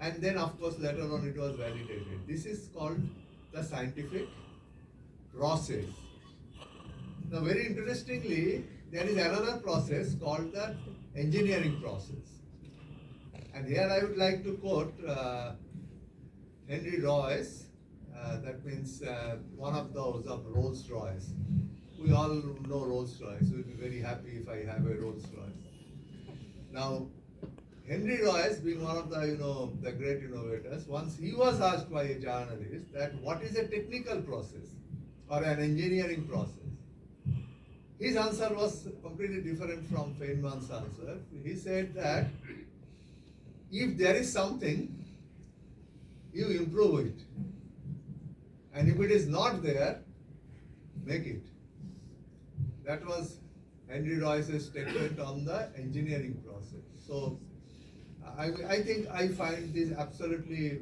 and then of course later on it was validated. This is called the scientific process. Now very interestingly, there is another process called the engineering process. And here I would like to quote Henry Royce, that means one of those of Rolls Royce. We all know Rolls Royce. We'll be very happy if I have a Rolls Royce. Now, Henry Royce, being one of the the great innovators, once he was asked by a journalist that what is a technical process or an engineering process. His answer was completely different from Feynman's answer. He said that if there is something, you improve it. And if it is not there, make it. That was Henry Royce's statement on the engineering process. So I think I find this absolutely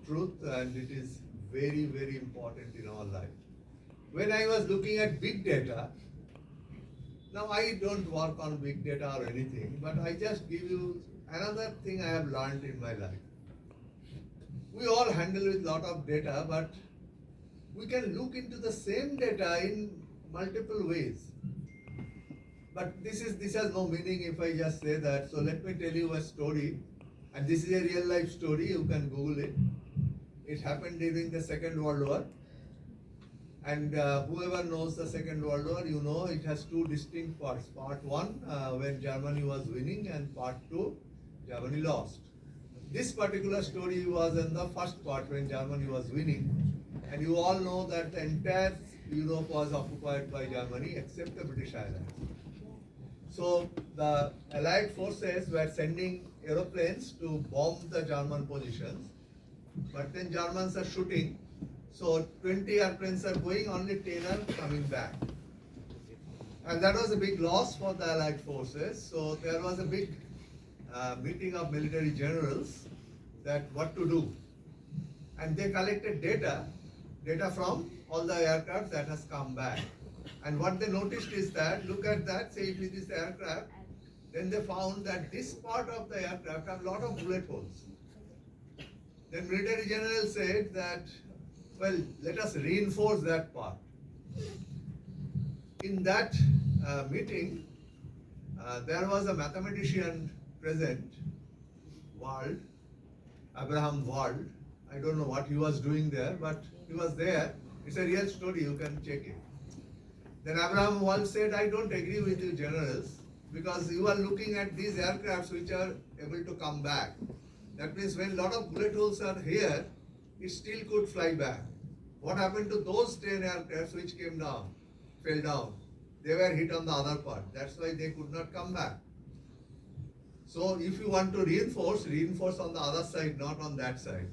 truth, and it is very, very important in our life. When I was looking at big data, now I don't work on big data or anything, but I just give you another thing I have learned in my life. We all handle with a lot of data, but we can look into the same data in multiple ways. But this has no meaning if I just say that. So let me tell you a story, and this is a real life story. You can Google it. It happened during the Second World War. And whoever knows the Second World War, you know it has two distinct parts. Part one, when Germany was winning, and part two, Germany lost. This particular story was in the first part when Germany was winning. And you all know that the entire Europe was occupied by Germany except the British Islands. So the Allied forces were sending aeroplanes to bomb the German positions. But then Germans are shooting. So 20 airplanes are going, only 10 are coming back. And that was a big loss for the Allied forces. So there was a big meeting of military generals that what to do. And they collected data from all the aircraft that has come back. And what they noticed is that, look at that, say if it is the aircraft, then they found that this part of the aircraft have a lot of bullet holes. Then military general said that, well, let us reinforce that part. In that meeting, there was a mathematician present, Wald, Abraham Wald. I don't know what he was doing there, but he was there. It's a real story, you can check it. Then Abraham Wald said, I don't agree with you generals, because you are looking at these aircrafts which are able to come back. That means when a lot of bullet holes are here, it still could fly back. What happened to those 10 aircrafts which came down, fell down? They were hit on the other part. That's why they could not come back. So if you want to reinforce on the other side, not on that side.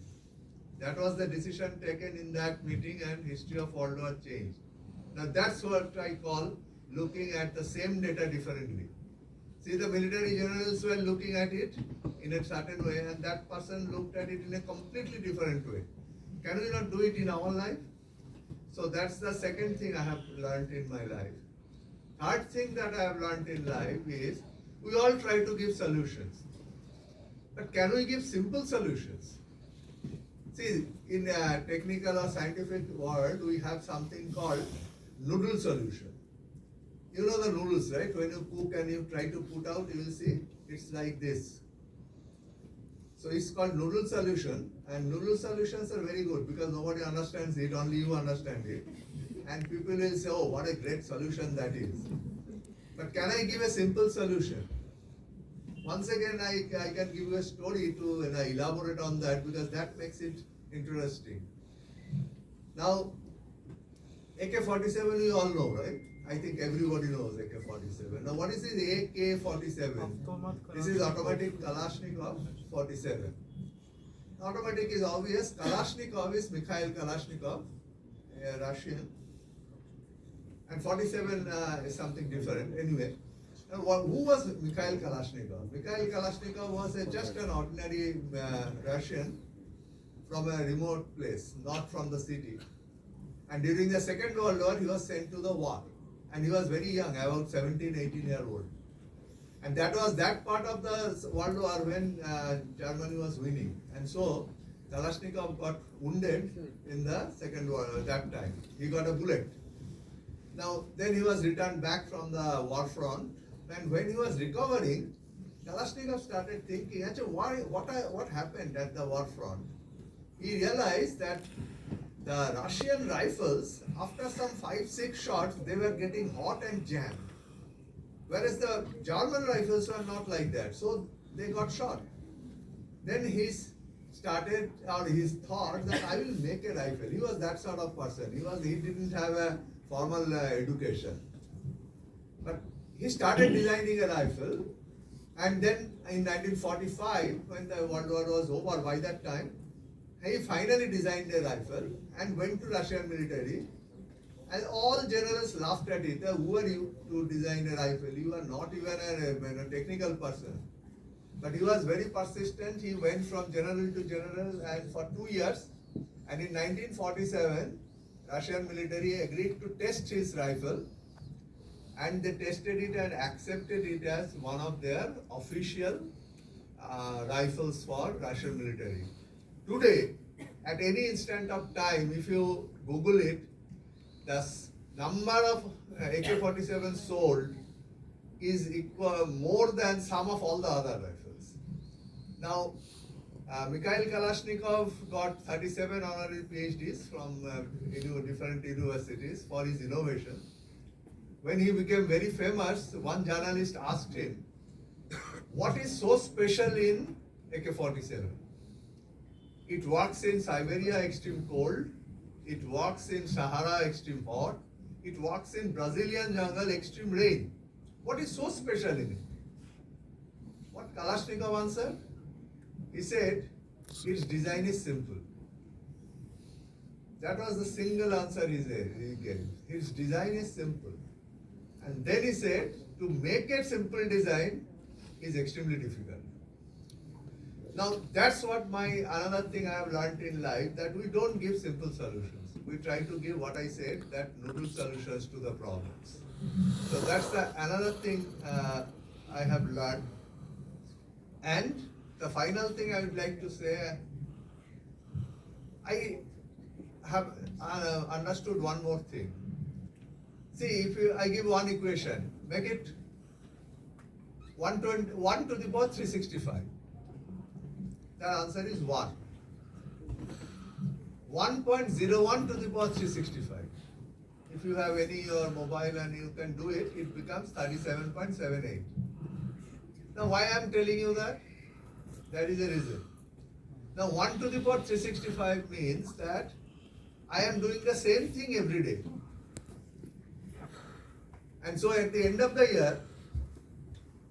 That was the decision taken in that meeting, and history of World War changed. Now that's what I call looking at the same data differently. See, the military generals were looking at it in a certain way, and that person looked at it in a completely different way. Can we not do it in our life? So that's the second thing I have learned in my life. Third thing that I have learned in life is we all try to give solutions. But can we give simple solutions? See, in a technical or scientific world, we have something called noodle solution. You know the noodles, right? When you cook and you try to put out, you will see it's like this. So it's called noodle solution, and noodle solutions are very good because nobody understands it, only you understand it. And people will say, oh, what a great solution that is. But can I give a simple solution? Once again, I can give you a story to elaborate on that, because that makes it interesting. Now, AK-47 you all know, right? I think everybody knows AK-47. Now, what is this AK-47? This is automatic Kalashnikov 47. Automatic is obvious. Kalashnikov is Mikhail Kalashnikov, a Russian. And 47 is something different. Anyway, who was Mikhail Kalashnikov? Mikhail Kalashnikov was just an ordinary Russian from a remote place, not from the city. And during the Second World War, he was sent to the war. And he was very young, about 17, 18 years old. And that was that part of the World War when Germany was winning. And so Kalashnikov got wounded in the Second War that time. He got a bullet. Now, then he was returned back from the war front, and when he was recovering, Kalashnikov started thinking, actually, what happened at the war front? He realized that the Russian rifles, after some 5-6 shots, they were getting hot and jammed. Whereas the German rifles were not like that, so they got shot. Then he started, or his thought that I will make a rifle. He was that sort of person. He didn't have a formal education. But he started designing a rifle, and then in 1945, when the World War was over by that time, he finally designed a rifle and went to Russian military, and all generals laughed at it. Who are you to design a rifle? You are not even a technical person. But he was very persistent. He went from general to general, and for 2 years, and in 1947, Russian military agreed to test his rifle, and they tested it and accepted it as one of their official rifles for Russian military. Today, at any instant of time, if you Google it, the number of AK-47 sold is equal more than some of all the other rifles. Now, Mikhail Kalashnikov got 37 honorary PhDs from different universities for his innovation. When he became very famous, one journalist asked him, what is so special in AK-47? It works in Siberia extreme cold, it works in Sahara extreme hot, it works in Brazilian jungle extreme rain. What is so special in it? What Kalashnikov answered? He said, its design is simple. That was the single answer he gave. Its design is simple. And then he said, to make a simple design is extremely difficult. Now, that's what another thing I have learned in life, that we don't give simple solutions. We try to give what I said, that noodle solutions to the problems. So that's another thing I have learned. And the final thing I would like to say, I have understood one more thing. See, if I give one equation, make it 1 to the power 365. The answer is 1. 1.01 to the power 365. If you have any your mobile and you can do it, it becomes 37.78. Now why I am telling you that? That is a reason. Now 1 to the power 365 means that I am doing the same thing every day. And so at the end of the year,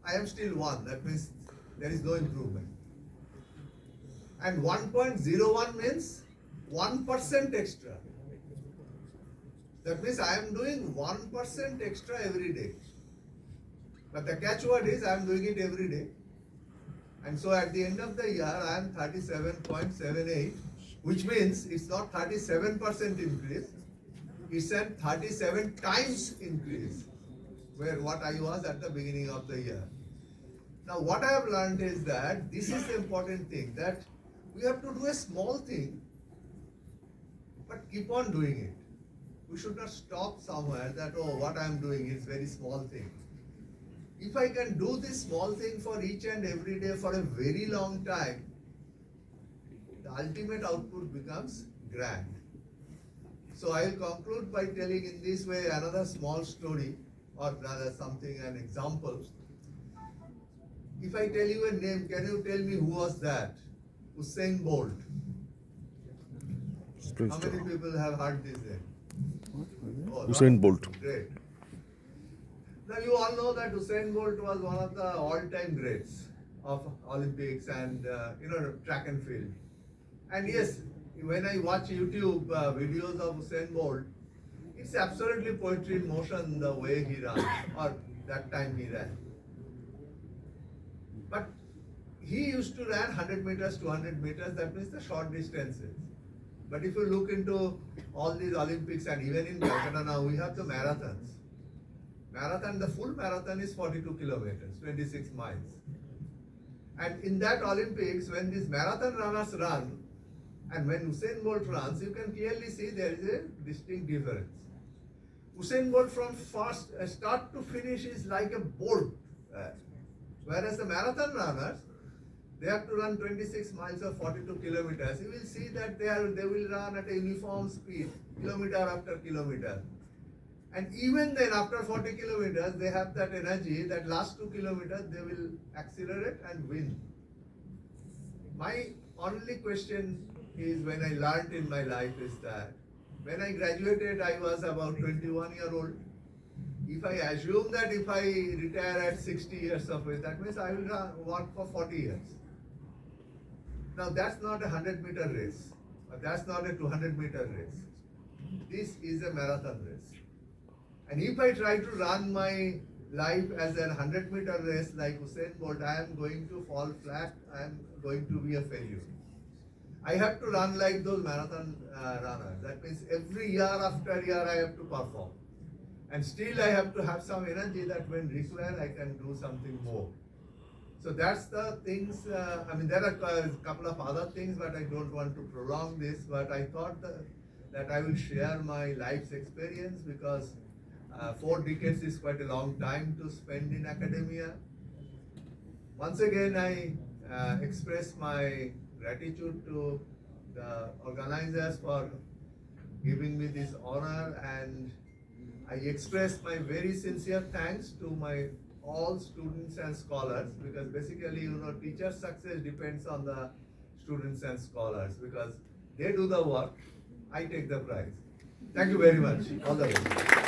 I am still 1. That means there is no improvement. And 1.01 means 1% extra. That means I am doing 1% extra every day. But the catchword is I am doing it every day. And so at the end of the year, I am 37.78, which means it's not 37% increase, it's a 37 times increase, where what I was at the beginning of the year. Now what I have learned is that this is the important thing, that we have to do a small thing, but keep on doing it. We should not stop somewhere that, oh, what I am doing is very small thing. If I can do this small thing for each and every day for a very long time, the ultimate output becomes grand. So I will conclude by telling in this way another small story, or rather something, an example. If I tell you a name, can you tell me who was that? Usain Bolt. How many people have heard this name? Oh, Usain Bolt. Great. Now you all know that Usain Bolt was one of the all-time greats of Olympics and track and field. And yes, when I watch YouTube videos of Usain Bolt, it's absolutely poetry in motion the way he ran, or that time he ran. But he used to run 100 meters, 200 meters, that means the short distances. But if you look into all these Olympics, and even in Calcutta now, we have the marathons. Marathon, the full marathon is 42 kilometers, 26 miles. And in that Olympics, when these marathon runners run, and when Usain Bolt runs, you can clearly see there is a distinct difference. Usain Bolt from first start to finish is like a bolt, whereas the marathon runners, they have to run 26 miles or 42 kilometers. You will see that they will run at a uniform speed, kilometer after kilometer. And even then, after 40 kilometers, they have that energy that last 2 kilometers they will accelerate and win. My only question is, when I learned in my life, is that when I graduated, I was about 21-year-old. If I assume that if I retire at 60 years of age, that means I will work for 40 years. Now that's not a 100-meter race, or that's not a 200-meter race. This is a marathon race. And if I try to run my life as a 100-meter race like Usain Bolt, I am going to fall flat, I am going to be a failure. I have to run like those marathon runners. That means every year after year I have to perform. And still I have to have some energy that when required I can do something more. So that's the things, there are a couple of other things, but I don't want to prolong this, but I thought that I will share my life's experience, because 4 decades is quite a long time to spend in academia. Once again, I express my gratitude to the organizers for giving me this honor, and I express my very sincere thanks to all students and scholars, because basically, teacher success depends on the students and scholars, because they do the work, I take the prize. Thank you very much. All the best.